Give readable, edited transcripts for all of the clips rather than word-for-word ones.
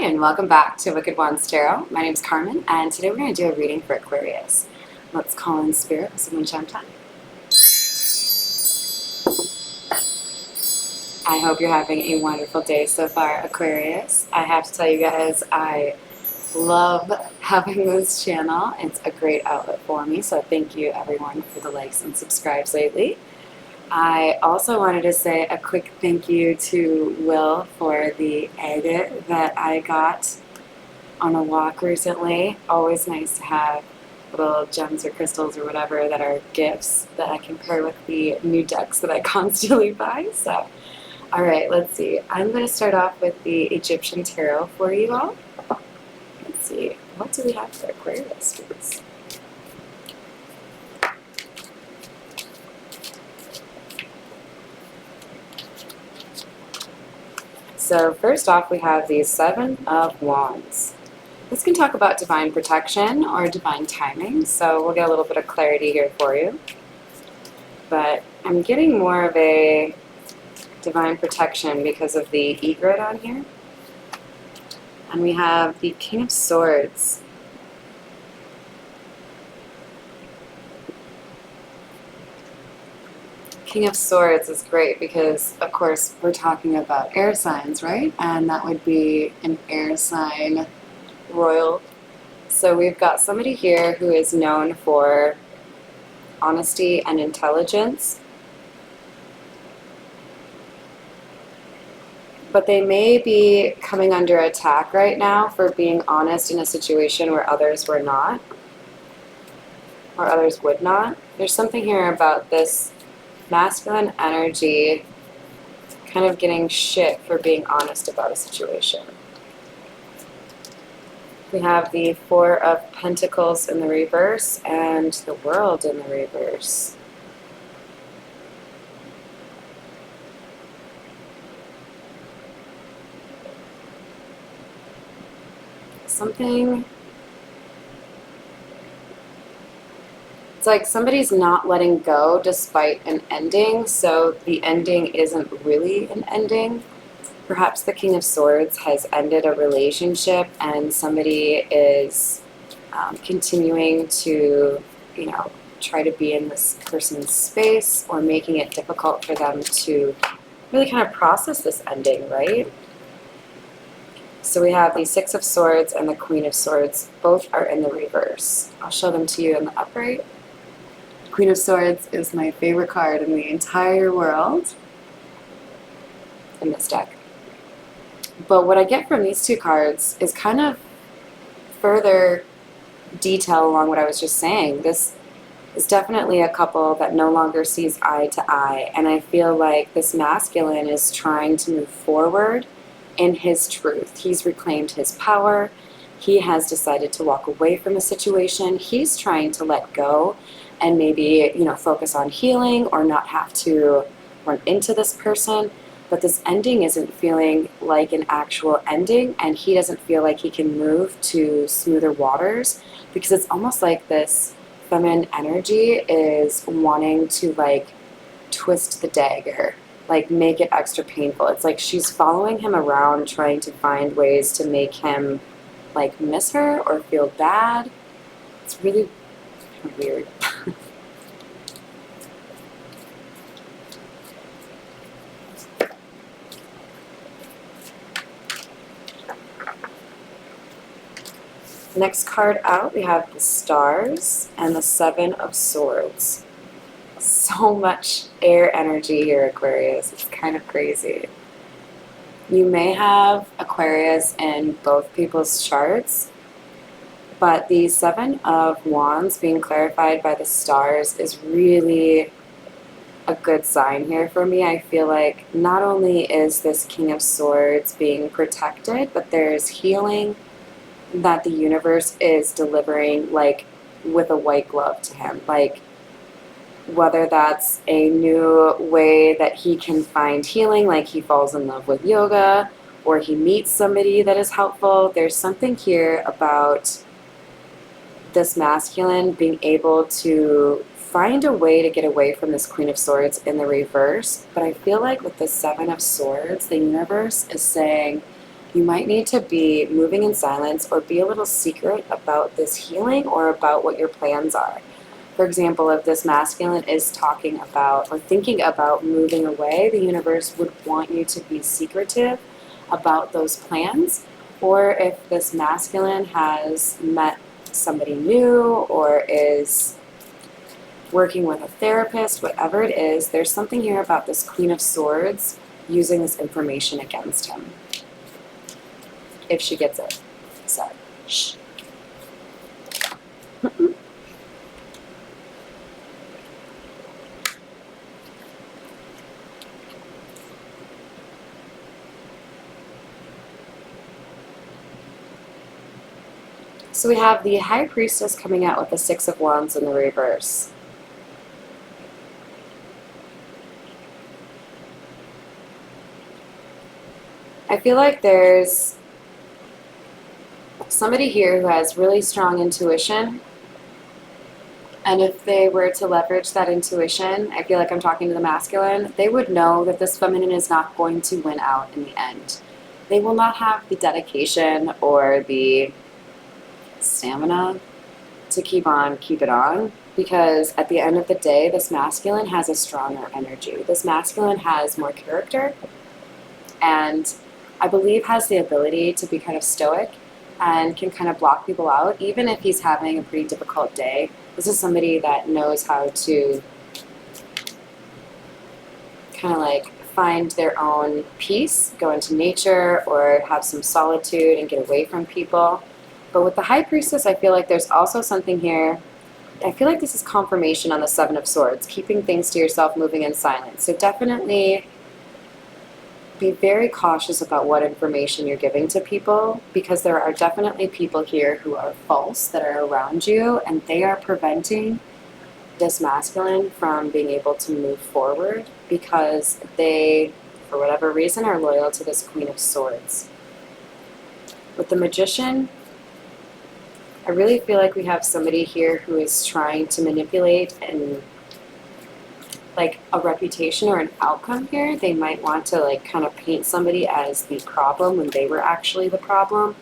and welcome back to Wicked Wands Tarot. My name is Carmen, and today we're going to do a reading for Aquarius. Let's call in spirit with some wind chime time. I hope you're having a wonderful day so far, Aquarius. I have to tell you guys, I love having this channel. It's a great outlet for me, so thank you everyone for the likes and subscribes lately. I also wanted to say a quick thank you to Will for the agate that I got on a walk recently. Always nice to have little gems or crystals or whatever that are gifts that I can pair with the new decks that I constantly buy. So, all right, let's see. I'm going to start off with the Egyptian Tarot for you all. Let's see. What do we have for Aquarius, please? So first off, we have the Seven of Wands. This can talk about divine protection or divine timing, so we'll get a little bit of clarity here for you. But I'm getting more of a divine protection because of the egret on here. And we have the King of Swords. King of Swords is great because, of course, we're talking about air signs, right? And that would be an air sign royal. So we've got somebody here who is known for honesty and intelligence. But they may be coming under attack right now for being honest in a situation where others were not, or others would not. There's something here about this masculine energy kind of getting shit for being honest about a situation. We have the Four of Pentacles in the reverse and the World in the reverse. Something, it's like somebody's not letting go despite an ending, so the ending isn't really an ending. Perhaps the King of Swords has ended a relationship and somebody is continuing to, try to be in this person's space or making it difficult for them to really kind of process this ending, right? So we have the Six of Swords and the Queen of Swords. Both are in the reverse. I'll show them to you in the upright. Queen of Swords is my favorite card in the entire world in this deck. But what I get from these two cards is kind of further detail along what I was just saying. This is definitely a couple that no longer sees eye to eye, and I feel like this masculine is trying to move forward in his truth. He's reclaimed his power. He has decided to walk away from a situation. He's trying to let go and maybe, focus on healing or not have to run into this person. But this ending isn't feeling like an actual ending, and he doesn't feel like he can move to smoother waters because it's almost like this feminine energy is wanting to twist the dagger, make it extra painful. It's like she's following him around trying to find ways to make him miss her or feel bad. It's really weird. Next card out, we have the Stars and the Seven of Swords. So much air energy here, Aquarius. It's kind of crazy. You may have Aquarius in both people's charts, but the Seven of Wands being clarified by the Stars is really a good sign here for me. I feel like not only is this King of Swords being protected, but there's healing that the universe is delivering with a white glove to him. Whether that's a new way that he can find healing, like he falls in love with yoga, or he meets somebody that is helpful. There's something here about this masculine being able to find a way to get away from this Queen of Swords in the reverse. But I feel like with the Seven of Swords, the universe is saying, You might need to be moving in silence or be a little secret about this healing or about what your plans are. For example, if this masculine is talking about or thinking about moving away, the universe would want you to be secretive about those plans. Or if this masculine has met somebody new or is working with a therapist, whatever it is, there's something here about this Queen of Swords using this information against him. If she gets it. So, shh. So we have the High Priestess coming out with the Six of Wands in the reverse. I feel like there's somebody here who has really strong intuition, and if they were to leverage that intuition, I feel like I'm talking to the masculine, they would know that this feminine is not going to win out in the end. They will not have the dedication or the stamina to keep it on, because at the end of the day, this masculine has a stronger energy. This masculine has more character, and I believe has the ability to be kind of stoic and can kind of block people out, even if he's having a pretty difficult day. This is somebody that knows how to kind of like find their own peace, go into nature, or have some solitude and get away from people. But with the High Priestess, I feel like there's also something here. I feel like this is confirmation on the Seven of Swords, keeping things to yourself, moving in silence. So definitely be very cautious about what information you're giving to people, because there are definitely people here who are false that are around you, and they are preventing this masculine from being able to move forward because they, for whatever reason, are loyal to this Queen of Swords. With the Magician, I really feel like we have somebody here who is trying to manipulate and like a reputation or an outcome here. They might want to like kind of paint somebody as the problem when they were actually the problem.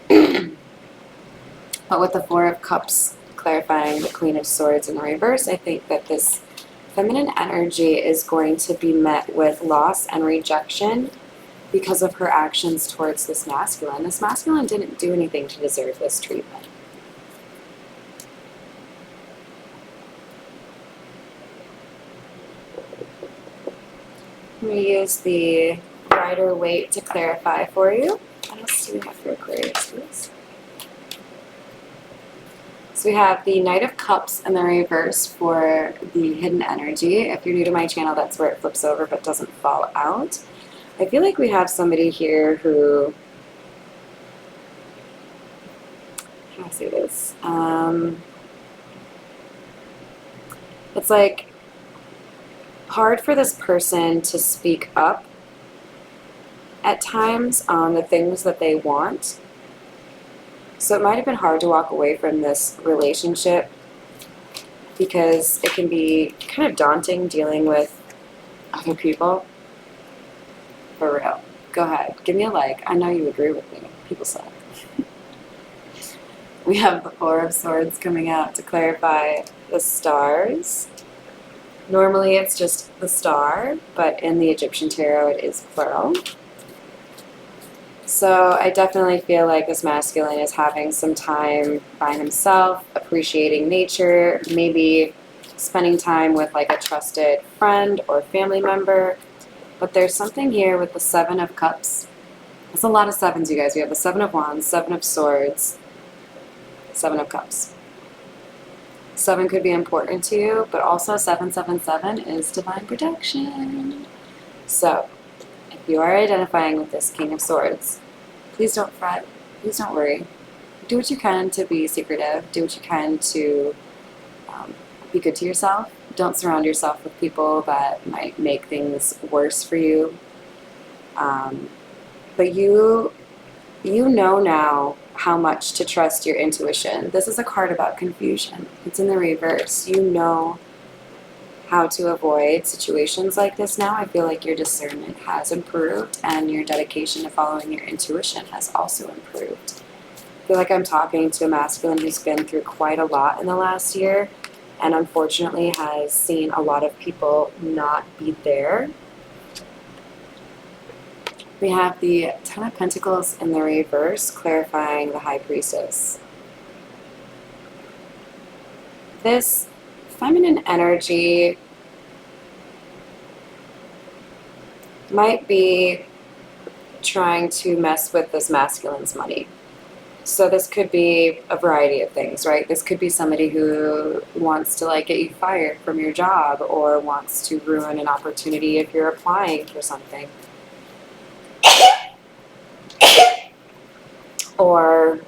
But with the Four of Cups clarifying the Queen of Swords in the reverse, I think that this feminine energy is going to be met with loss and rejection because of her actions towards this masculine. This masculine didn't do anything to deserve this treatment. I'm going to use the Rider Waite to clarify for you. What else do we have for Aquarius, please? So we have the Knight of Cups in the reverse for the hidden energy. If you're new to my channel, that's where it flips over but doesn't fall out. I feel like we have somebody here who, how do I say this? It's like hard for this person to speak up at times on the things that they want. So it might have been hard to walk away from this relationship because it can be kind of daunting dealing with other people. For real. Go ahead. Give me a like. I know you agree with me. People suck. We have the Four of Swords coming out to clarify the stars. Normally it's just the star, but in the Egyptian tarot it is plural. So I definitely feel like this masculine is having some time by himself, appreciating nature, maybe spending time with like a trusted friend or family member. But there's something here with the Seven of Cups. It's a lot of sevens, you guys. We have the Seven of Wands, Seven of Swords, Seven of Cups. Seven could be important to you, but also 777 is divine protection. So, if you are identifying with this King of Swords, please don't fret, please don't worry. Do what you can to be secretive, do what you can to be good to yourself. Don't surround yourself with people that might make things worse for you. But you know now how much to trust your intuition. This is a card about confusion. It's in the reverse. You know how to avoid situations like this now. I feel like your discernment has improved and your dedication to following your intuition has also improved. I feel like I'm talking to a masculine who's been through quite a lot in the last year and unfortunately has seen a lot of people not be there. We have the Ten of Pentacles in the reverse, clarifying the High Priestess. This feminine energy might be trying to mess with this masculine's money. So this could be a variety of things, right? This could be somebody who wants to like get you fired from your job or wants to ruin an opportunity if you're applying for something. Or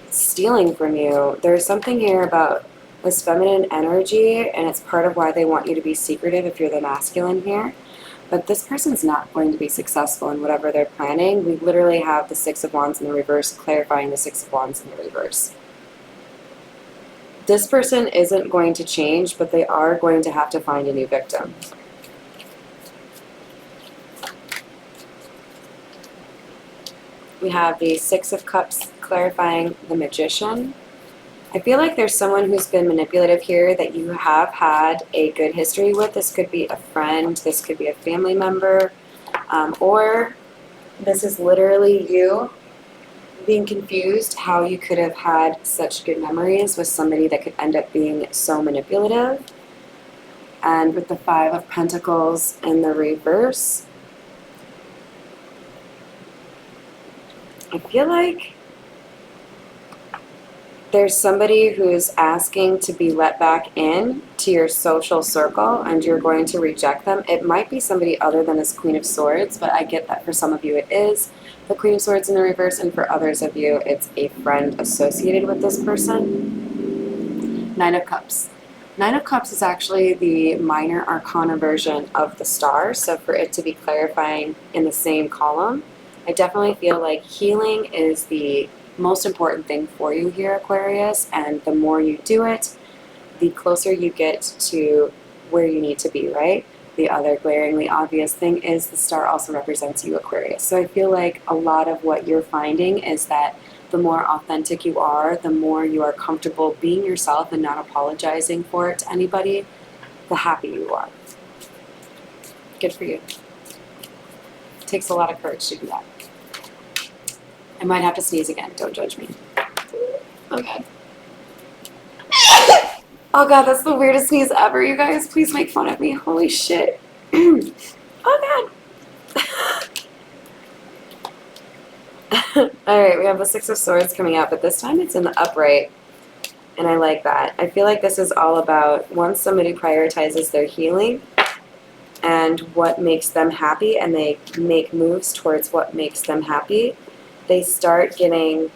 stealing from you. There's something here about this feminine energy, and it's part of why they want you to be secretive if you're the masculine here. But this person's not going to be successful in whatever they're planning. We literally have the Six of Wands in the reverse, clarifying the Six of Wands in the reverse. This person isn't going to change, but they are going to have to find a new victim. We have the Six of Cups clarifying the Magician. I feel like there's someone who's been manipulative here that you have had a good history with. This could be a friend, this could be a family member, or this is literally you being confused how you could have had such good memories with somebody that could end up being so manipulative. And with the Five of Pentacles in the reverse, I feel like there's somebody who's asking to be let back in to your social circle and you're going to reject them. It might be somebody other than this Queen of Swords, but I get that for some of you it is the Queen of Swords in the reverse, and for others of you it's a friend associated with this person. Nine of Cups. Nine of Cups is actually the minor arcana version of the star, so for it to be clarifying in the same column, I definitely feel like healing is the most important thing for you here, Aquarius, and the more you do it, the closer you get to where you need to be, right? The other glaringly obvious thing is the star also represents you, Aquarius. So I feel like a lot of what you're finding is that the more authentic you are, the more you are comfortable being yourself and not apologizing for it to anybody, the happier you are. Good for you. It takes a lot of courage to do that. I might have to sneeze again. Don't judge me. Okay. Oh god, that's the weirdest sneeze ever, you guys. Please make fun of me. Holy shit. Oh god. Alright, we have the Six of Swords coming out, but this time it's in the upright. And I like that. I feel like this is all about once somebody prioritizes their healing and what makes them happy, and they make moves towards what makes them happy, they start getting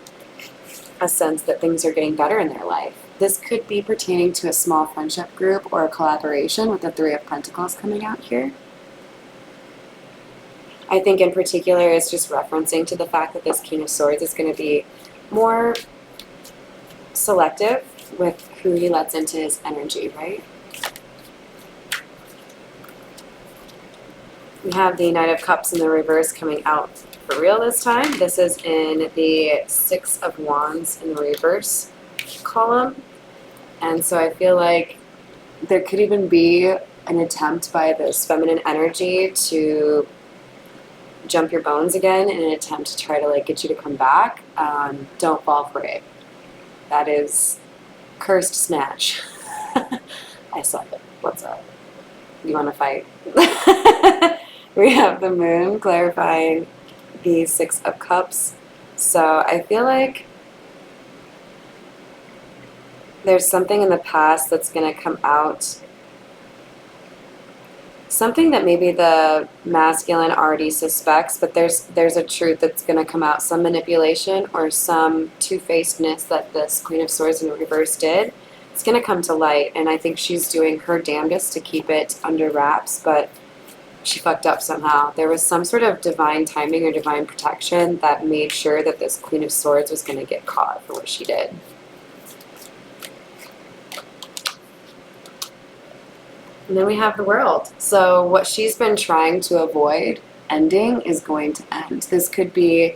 a sense that things are getting better in their life. This could be pertaining to a small friendship group or a collaboration with the Three of Pentacles coming out here. I think in particular it's just referencing to the fact that this King of Swords is going to be more selective with who he lets into his energy, right? We have the Knight of Cups in the reverse coming out for real this time. This is in the Six of Wands in the reverse column. And so I feel like there could even be an attempt by this feminine energy to jump your bones again in an attempt to try to like get you to come back. Don't fall for it. That is cursed snatch. I saw it. What's up? You want to fight? We have the Moon clarifying the Six of Cups. So I feel like there's something in the past that's going to come out. Something that maybe the masculine already suspects, but there's a truth that's going to come out. Some manipulation or some two-facedness that this Queen of Swords in reverse did. It's going to come to light, and I think she's doing her damnedest to keep it under wraps, but she fucked up somehow. There was some sort of divine timing or divine protection that made sure that this Queen of Swords was going to get caught for what she did. And then we have the World. So what she's been trying to avoid ending is going to end. This could be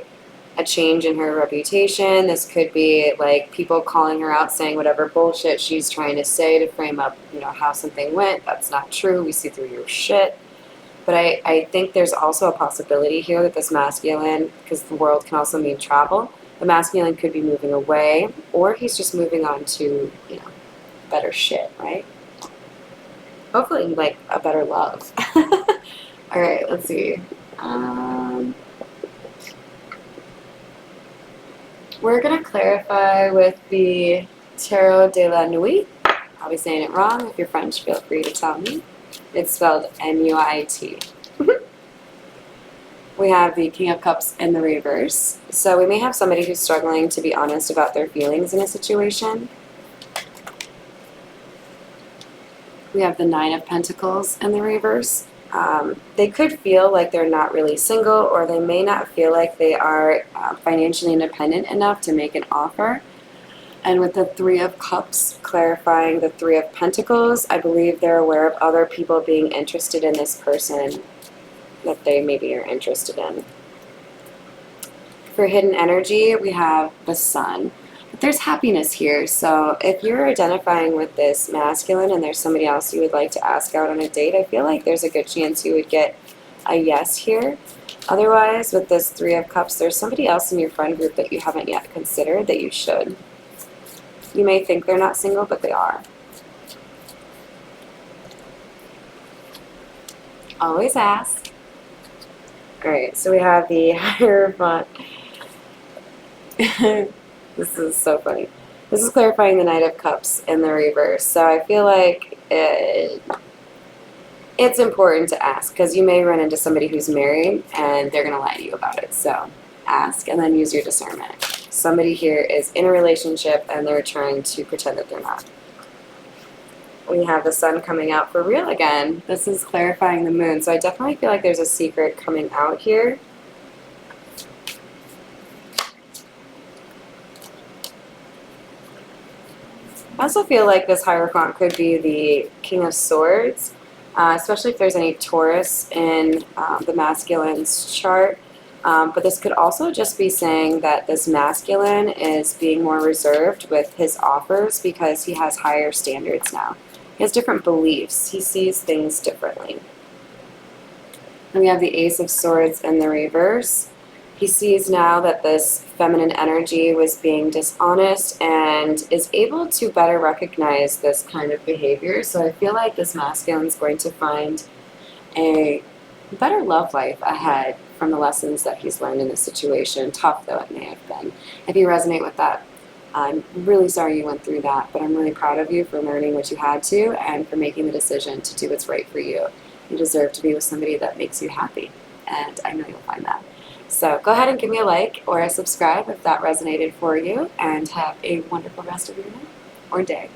a change in her reputation. This could be like people calling her out, saying whatever bullshit she's trying to say to frame up, how something went. That's not true. We see through your shit. But I think there's also a possibility here that this masculine, because the World can also mean travel, the masculine could be moving away, or he's just moving on to, better shit, right? Hopefully, like, a better love. All right, let's see. We're going to clarify with the Tarot de la Nuit. I'll be saying it wrong. If you're French, feel free to tell me. It's spelled N-U-I-T. We have the King of Cups in the reverse. So we may have somebody who's struggling to be honest about their feelings in a situation. We have the Nine of Pentacles in the reverse. They could feel like they're not really single, or they may not feel like they are financially independent enough to make an offer. And with the Three of Cups clarifying the Three of Pentacles, I believe they're aware of other people being interested in this person that they maybe are interested in. For hidden energy, we have the Sun. But there's happiness here, so if you're identifying with this masculine and there's somebody else you would like to ask out on a date, I feel like there's a good chance you would get a yes here. Otherwise, with this Three of Cups, there's somebody else in your friend group that you haven't yet considered that you should. You may think they're not single, but they are. Always ask. Alright, so we have the Hierophant. This is so funny. This is clarifying the Knight of Cups in the reverse. So I feel like it's important to ask, because you may run into somebody who's married and they're going to lie to you about it. So ask and then use your discernment. Somebody here is in a relationship and they're trying to pretend that they're not. We have the Sun coming out for real again. This is clarifying the Moon. So I definitely feel like there's a secret coming out here. I also feel like this Hierophant could be the King of Swords, especially if there's any Taurus in the masculine's chart. But this could also just be saying that this masculine is being more reserved with his offers because he has higher standards now. He has different beliefs. He sees things differently. And we have the Ace of Swords in the reverse. He sees now that this feminine energy was being dishonest and is able to better recognize this kind of behavior. So I feel like this masculine is going to find a better love life ahead from the lessons that he's learned in this situation, tough though it may have been. If you resonate with that, I'm really sorry you went through that, but I'm really proud of you for learning what you had to and for making the decision to do what's right for you. You deserve to be with somebody that makes you happy, and I know you'll find that. So go ahead and give me a like or a subscribe if that resonated for you, and have a wonderful rest of your night or day.